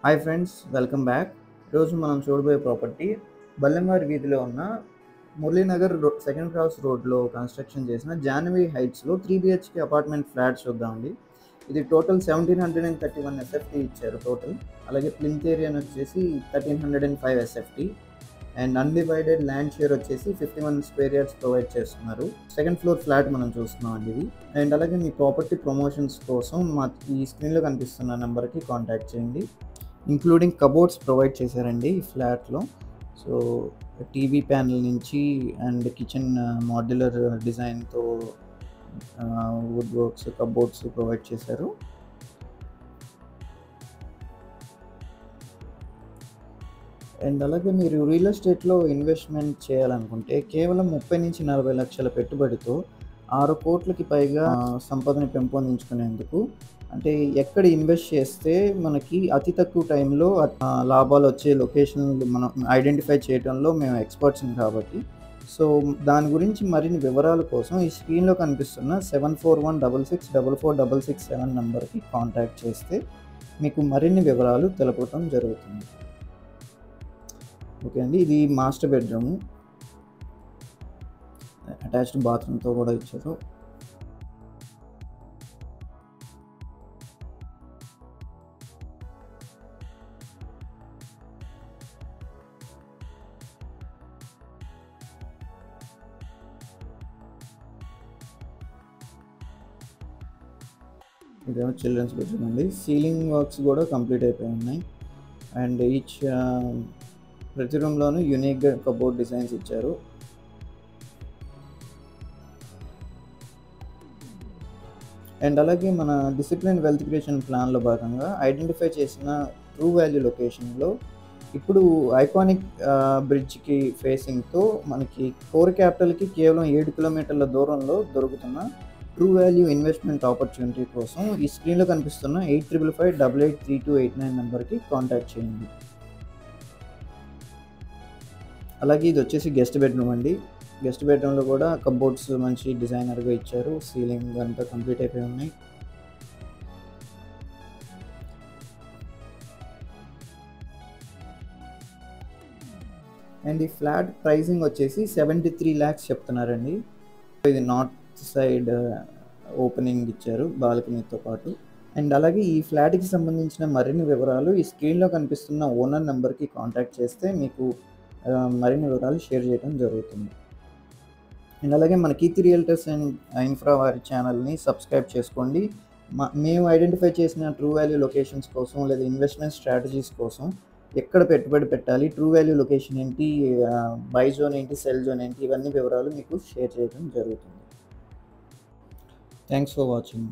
Hi friends, welcome back. ఈరోజు మనం చూడబోయే ప్రాపర్టీ బల్లెంవారి వీధిలో ఉన్న మురళీనగర్ సెకండ్ క్రాస్ రోడ్లో కన్స్ట్రక్షన్ చేసిన జాహ్నవి హైట్స్లో 3 BHK అపార్ట్మెంట్ ఫ్లాట్ చూద్దామండి. ఇది టోటల్ 1731 SFT ఇచ్చారు టోటల్. అలాగే ప్లింత్ ఏరియా వచ్చేసి 1305 SFT and undivided land share వచ్చేసి 51 స్క్వేర్ యార్డ్స్ ప్రొవైడ్ చేస్తున్నారు. సెకండ్ ఫ్లోర్ ఫ్లాట్ మనం చూస్తున్నాం అండి ఇది. అండ్ అలాగే మీ ప్రాపర్టీ ప్రమోషన్స్ కోసం మా ఈ స్క్రీన్లో కనిపిస్తున్న నెంబర్కి కాంటాక్ట్ చేయండి. ఇంక్లూడింగ్ కబోర్డ్స్ ప్రొవైడ్ చేశారండి ఈ ఫ్లాట్లో. సో టీవీ ప్యానల్ నుంచి అండ్ కిచెన్ మాడ్యులర్ డిజైన్తో వుడ్ వర్క్స్ కబోర్డ్స్ ప్రొవైడ్ చేశారు. అండ్ అలాగే మీరు రియల్ ఎస్టేట్లో ఇన్వెస్ట్మెంట్ చేయాలనుకుంటే కేవలం 30 నుంచి 40 లక్షల పెట్టుబడితో 6 కోట్లకి పైగా సంపదని పెంపొందించుకునేందుకు, అంటే ఎక్కడ ఇన్వెస్ట్ చేస్తే మనకి అతి తక్కువ టైంలో లాభాలు వచ్చే లొకేషన్లు మనం ఐడెంటిఫై చేయడంలో మేము ఎక్స్పర్ట్స్ని కాబట్టి, సో దాని గురించి మరిన్ని వివరాల కోసం ఈ స్క్రీన్లో కనిపిస్తున్న 7416644667 నెంబర్కి కాంటాక్ట్ చేస్తే మీకు మరిన్ని వివరాలు తెలపడం జరుగుతుంది. ఓకే అండి, ఇది మాస్టర్ బెడ్రూమ్, అటాచ్డ్ బాత్రూమ్తో కూడా ఇచ్చారు. ఇదేమో చిల్డ్రన్స్ బెడ్రూమ్ అండి. సీలింగ్ వర్క్స్ కూడా కంప్లీట్ అయిపోయి ఉన్నాయి. అండ్ ఈచ్ ప్రతి రూమ్లోనూ యూనిక్గా కబోర్డ్ డిజైన్స్ ఇచ్చారు. అండ్ అలాగే మన డిసిప్లిన్ వెల్త్ క్రియేషన్ ప్లాన్లో భాగంగా ఐడెంటిఫై చేసిన ట్రూ వాల్యూ లొకేషన్లో ఇప్పుడు ఐకానిక్ బ్రిడ్జ్కి ఫేసింగ్తో మనకి కోర్ క్యాపిటల్కి కేవలం 7 కిలోమీటర్ల దూరంలో దొరుకుతున్న ట్రూ వాల్యూ ఇన్వెస్ట్మెంట్ ఆపర్చునిటీ కోసం ఈ స్క్రీన్లో కనిపిస్తున్న 8555883289 నెంబర్కి కాంటాక్ట్ చేయండి. అలాగే ఇది వచ్చేసి గెస్ట్ బెడ్రూమ్ అండి. గెస్ట్ బెడ్రూమ్లో కూడా కబోర్డ్స్ మంచి డిజైనర్గా ఇచ్చారు. సీలింగ్ అంతా కంప్లీట్ అయిపోయి ఉన్నాయి. అండ్ ఈ ఫ్లాట్ ప్రైసింగ్ వచ్చేసి 73 lakhs చెప్తున్నారండి. ఇది నార్త్ సైడ్ ఓపెనింగ్ ఇచ్చారు బాల్కనీతో పాటు. అండ్ అలాగే ఈ ఫ్లాట్కి సంబంధించిన మరిన్ని వివరాలు ఈ స్క్రీన్లో కనిపిస్తున్న ఓనర్ నెంబర్కి కాంటాక్ట్ చేస్తే మీకు మరిన్ని వివరాలు షేర్ చేయడం జరుగుతుంది. అండ్ అలాగే మన కీర్తి రియల్టర్స్ అండ్ ఇన్ఫ్రా వారి ఛానల్ని సబ్స్క్రైబ్ చేసుకోండి. మేము ఐడెంటిఫై చేసిన ట్రూ వాల్యూ లొకేషన్స్ కోసం లేదా ఇన్వెస్ట్మెంట్ స్ట్రాటజీస్ కోసం ఎక్కడ పెట్టుబడి పెట్టాలి, ట్రూ వాల్యూ లొకేషన్ ఏంటి, బై జోన్ ఏంటి, సెల్ జోన్ ఏంటి, ఇవన్నీ వివరాలు మీకు షేర్ చేయడం జరుగుతుంది. Thanks for watching.